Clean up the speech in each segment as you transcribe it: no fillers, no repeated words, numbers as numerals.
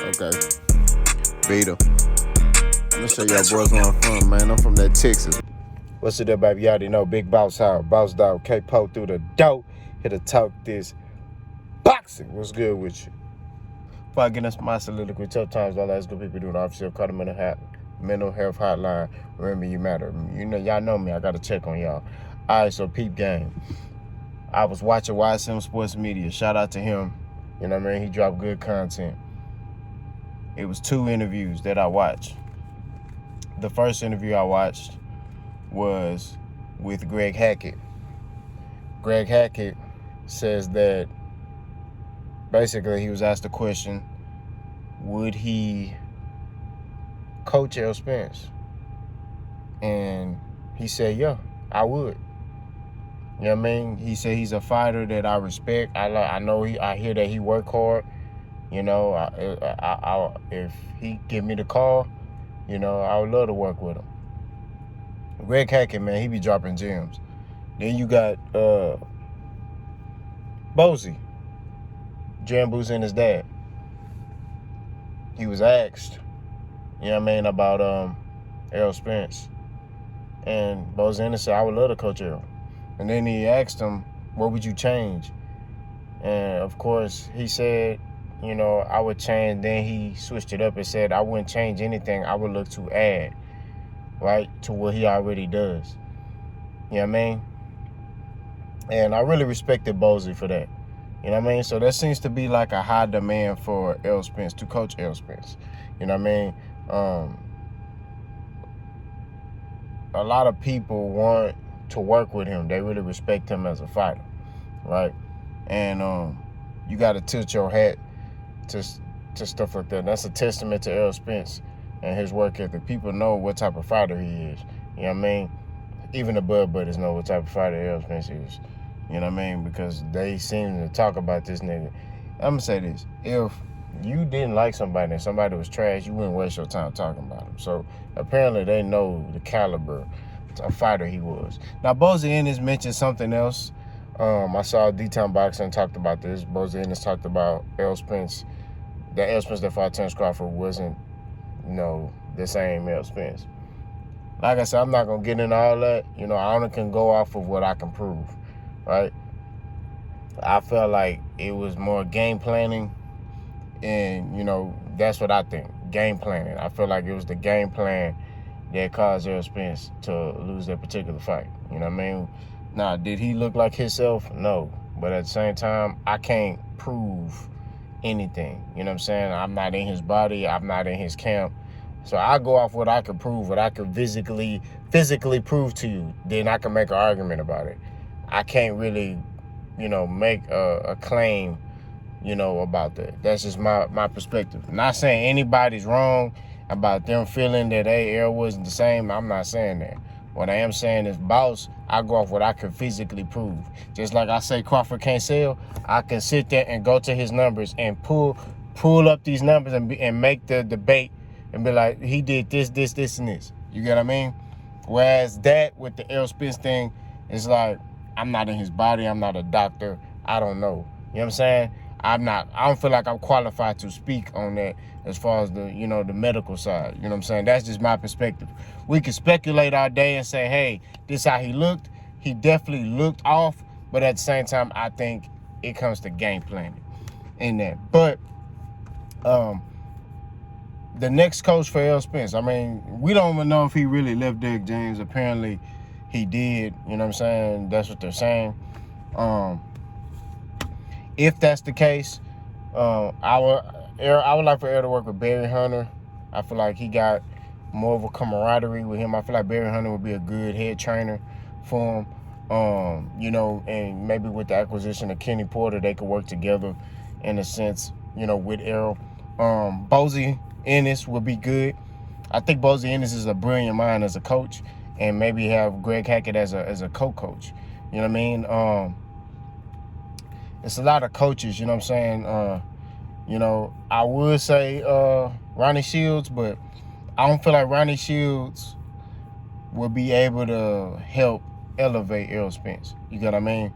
Okay. Vita. I'm gonna show y'all boys where I'm from, man. I'm from that Texas. What's it up, baby? You already know. Big Boss House. Boss Dog. K-Po through the dope. Here to talk this boxing. What's good with you? Before I get into my soliloquy, tough times, all that's good people doing. Officer, call the mental health hotline. Remember, you matter. You know, y'all know me. I got to check on y'all. All right, so peep game. I was watching YSM Sports Media. Shout out to him. You know what I mean? He dropped good content. It was 2 interviews that I watched. The first interview I watched was with Greg Hackett. Greg Hackett says that basically he was asked the question, would he coach Errol Spence? And he said, yeah, I would. You know what I mean? He said he's a fighter that I respect. I know I hear that he work hard. You know, if he give me the call, you know, I would love to work with him. Greg Hackett, man, he be dropping gems. Then you got Bozy Ennis' dad. He was asked, you know what I mean, about Errol Spence. And Bozy Ennis said, I would love to coach Errol. And then he asked him, what would you change? And of course, he said, you know, I would change. Then he switched it up and said, I wouldn't change anything. I would look to add, right, to what he already does. You know what I mean? And I really respected Bozy for that. You know what I mean? So there seems to be like a high demand for Errol Spence, to coach Errol Spence. You know what I mean? A lot of people want to work with him. They really respect him as a fighter, right? And you got to tilt your hat to stuff like that. That's a testament to Errol Spence and his work ethic. People know what type of fighter he is. You know what I mean? Even the Bud Buddies know what type of fighter Errol Spence is. You know what I mean? Because they seem to talk about this nigga. I'm going to say this. If you didn't like somebody and somebody was trash, you wouldn't waste your time talking about him. So apparently they know the caliber of fighter he was. Now, Bozy Ennis mentioned something else. I saw D-Town Boxing talked about this. Bozy Ennis talked about Errol Spence. That Errol Spence that fought Terence Crawford wasn't, you know, the same Errol Spence. Like I said, I'm not going to get into all that. You know, I only can go off of what I can prove, right? I felt like it was more game planning, and, you know, that's what I think, game planning. I feel like it was the game plan that caused Errol Spence to lose that particular fight. You know what I mean? Now, did he look like himself? No. But at the same time, I can't prove anything. You know what I'm saying? I'm not in his body. I'm not in his camp. So I go off what I can prove, what I can physically prove to you. Then I can make an argument about it. I can't really, you know, make a claim, you know, about that. That's just my perspective. Not saying anybody's wrong about them feeling that, hey, Errol wasn't the same. I'm not saying that. What I am saying is, boss, I go off what I can physically prove. Just like I say Crawford can't sell, I can sit there and go to his numbers and pull up these numbers and make the debate and be like, he did this, and this. You get what I mean? Whereas that with the Errol Spence thing, it's like, I'm not in his body. I'm not a doctor. I don't know. You know what I'm saying? I don't feel like I'm qualified to speak on that as far as the, you know, the medical side. You know what I'm saying? That's just my perspective. We can speculate all day and say, hey, this how he looked. He definitely looked off. But at the same time, I think it comes to game planning in that. But the next coach for Errol Spence, I mean, we don't even know if he really left Derek James. Apparently, he did. You know what I'm saying? That's what they're saying. If that's the case, I would like for Errol to work with Barry Hunter. I feel like he got more of a camaraderie with him. I feel like Barry Hunter would be a good head trainer for him. You know, and maybe with the acquisition of Kenny Porter, they could work together in a sense, you know, with Errol. Bozy Ennis would be good. I think Bozy Ennis is a brilliant mind as a coach, and maybe have Greg Hackett as a co-coach. You know what I mean? It's a lot of coaches, you know what I'm saying? You know, I would say Ronnie Shields, but I don't feel like Ronnie Shields will be able to help elevate Errol Spence. You get what I mean?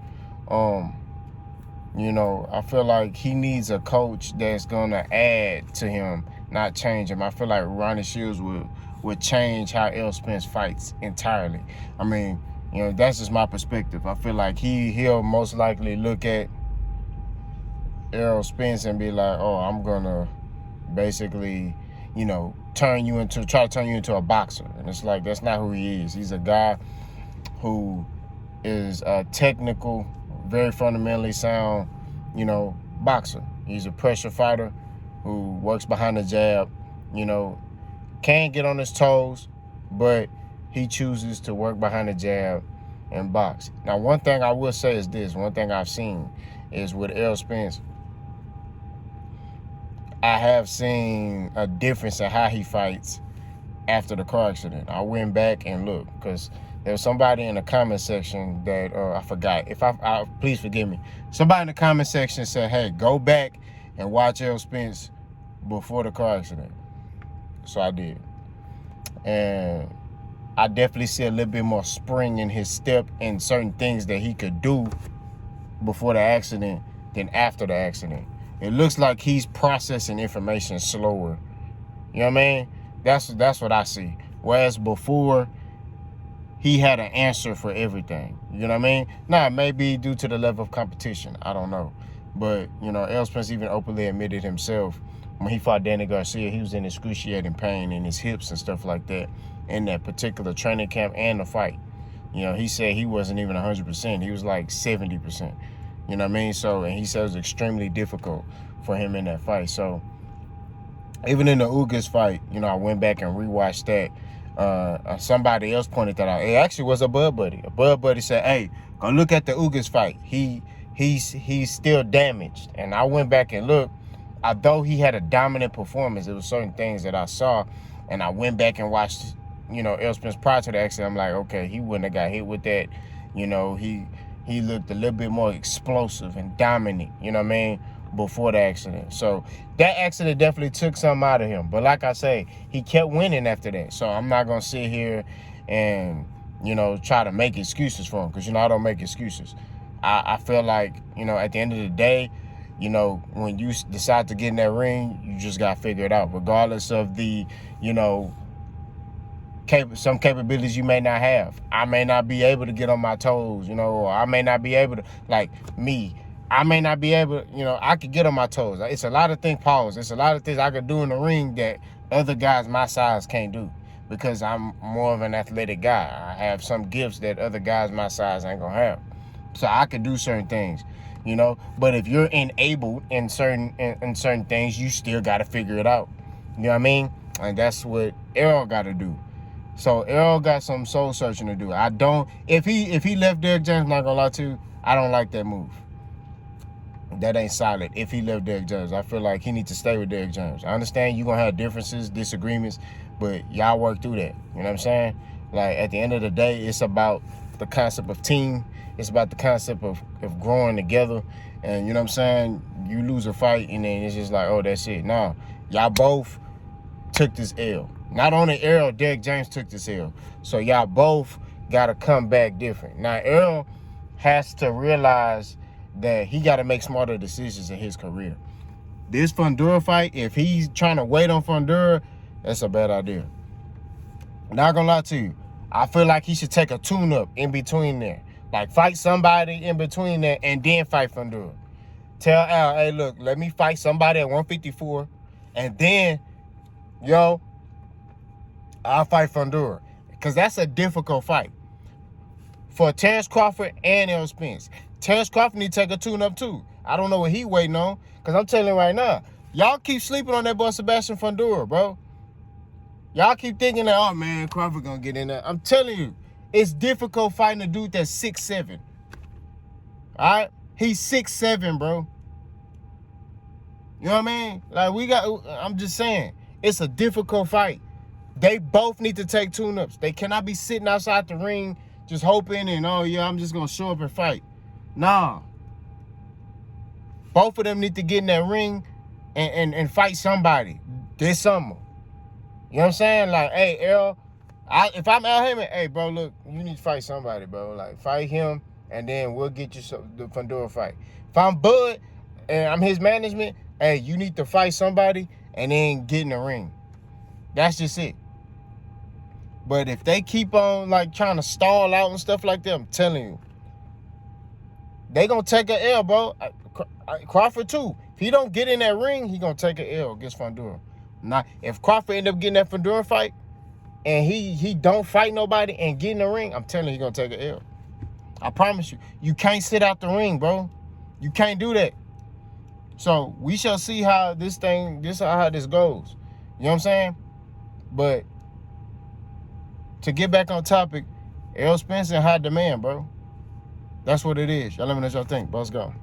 I feel like he needs a coach that's gonna add to him, not change him. I feel like Ronnie Shields would change how Errol Spence fights entirely. I mean, that's just my perspective. I feel like he'll most likely look at Errol Spence and be like, oh, I'm gonna basically, try to turn you into a boxer. And it's like, that's not who he is. He's a guy who is a technical, very fundamentally sound, boxer. He's a pressure fighter who works behind the jab, can get on his toes, but he chooses to work behind the jab and box. Now, one thing I will say is this. One thing I've seen is with Errol Spence, I have seen a difference in how he fights after the car accident. I went back and looked because there was somebody in the comment section that I forgot. Please forgive me. Somebody in the comment section said, "Hey, go back and watch Errol Spence before the car accident." So I did, and I definitely see a little bit more spring in his step and certain things that he could do before the accident than after the accident. It looks like he's processing information slower. You know what I mean? That's what I see. Whereas before, he had an answer for everything. You know what I mean? Now, it may be due to the level of competition. I don't know. But, Errol Spence even openly admitted himself when he fought Danny Garcia, he was in excruciating pain in his hips and stuff like that in that particular training camp and the fight. He said he wasn't even 100%. He was like 70%. You know what I mean? So, and he said it was extremely difficult for him in that fight. So, even in the Ugas fight, I went back and rewatched that. Somebody else pointed that out. It actually was a Bud Buddy. A Bud Buddy said, "Hey, go look at the Ugas fight. He's still damaged." And I went back and looked. Although he had a dominant performance, there were certain things that I saw, and I went back and watched, Errol Spence prior to the accident. I'm like, okay, he wouldn't have got hit with that. He looked a little bit more explosive and dominant, before the accident. So that accident definitely took something out of him. But like I say, he kept winning after that. So I'm not going to sit here and, try to make excuses for him because, I don't make excuses. I feel like, at the end of the day, when you decide to get in that ring, you just got to figure it out, regardless of the, some capabilities you may not have. I may not be able to get on my toes, or I may not be able to, like me, I may not be able, I could get on my toes. It's a lot of things, pause. It's a lot of things I could do in the ring that other guys my size can't do because I'm more of an athletic guy. I have some gifts that other guys my size ain't gonna have. So I could do certain things, but if you're enabled in certain things, you still got to figure it out. You know what I mean? And that's what Errol got to do. So Errol got some soul searching to do. If he left Derrick James, I'm not gonna lie to you, I don't like that move. That ain't solid. If he left Derrick James, I feel like he needs to stay with Derrick James. I understand you're gonna have differences, disagreements, but y'all work through that. You know what I'm saying? Like, at the end of the day, it's about the concept of team. It's about the concept of growing together. And you know what I'm saying? You lose a fight and then it's just like, oh, that's it. No, y'all both took this L. Not only Errol, Derrick James took this L. So y'all both got to come back different. Now, Errol has to realize that he got to make smarter decisions in his career. This Fundora fight, if he's trying to wait on Fundora, that's a bad idea. Not gonna lie to you, I feel like he should take a tune-up in between there. Like, fight somebody in between there and then fight Fundora. Tell Al, hey, look, let me fight somebody at 154, and then, I'll fight Fundora. Because that's a difficult fight for Terrence Crawford and Errol Spence. Terrence Crawford need to take a tune-up too. I don't know what he waiting on. Because I'm telling you right now, y'all keep sleeping on that boy Sebastian Fundora, bro. Y'all keep thinking that, oh, man, Crawford going to get in there. I'm telling you, it's difficult fighting a dude that's 6'7". All right? He's 6'7", bro. You know what I mean? Like, I'm just saying, it's a difficult fight. They both need to take tune-ups. They cannot be sitting outside the ring just hoping and, oh, yeah, I'm just going to show up and fight. Nah. Both of them need to get in that ring and fight somebody this summer. You know what I'm saying? Like, hey, Errol, if I'm Al Heyman, hey, bro, look, you need to fight somebody, bro. Like, fight him, and then we'll get you the Fundora fight. If I'm Bud and I'm his management, hey, you need to fight somebody and then get in the ring. That's just it. But if they keep on like trying to stall out and stuff like that, I'm telling you, they gonna take an L, bro. Crawford too. If he don't get in that ring, he gonna take an L against Von Duren. Now, if Crawford end up getting that Von Duren fight and he don't fight nobody and get in the ring, I'm telling you, he gonna take an L. I promise you. You can't sit out the ring, bro. You can't do that. So we shall see how this goes. You know what I'm saying? But to get back on topic, Errol Spence in high demand, bro. That's what it is. Y'all let me know what y'all think. Let's go.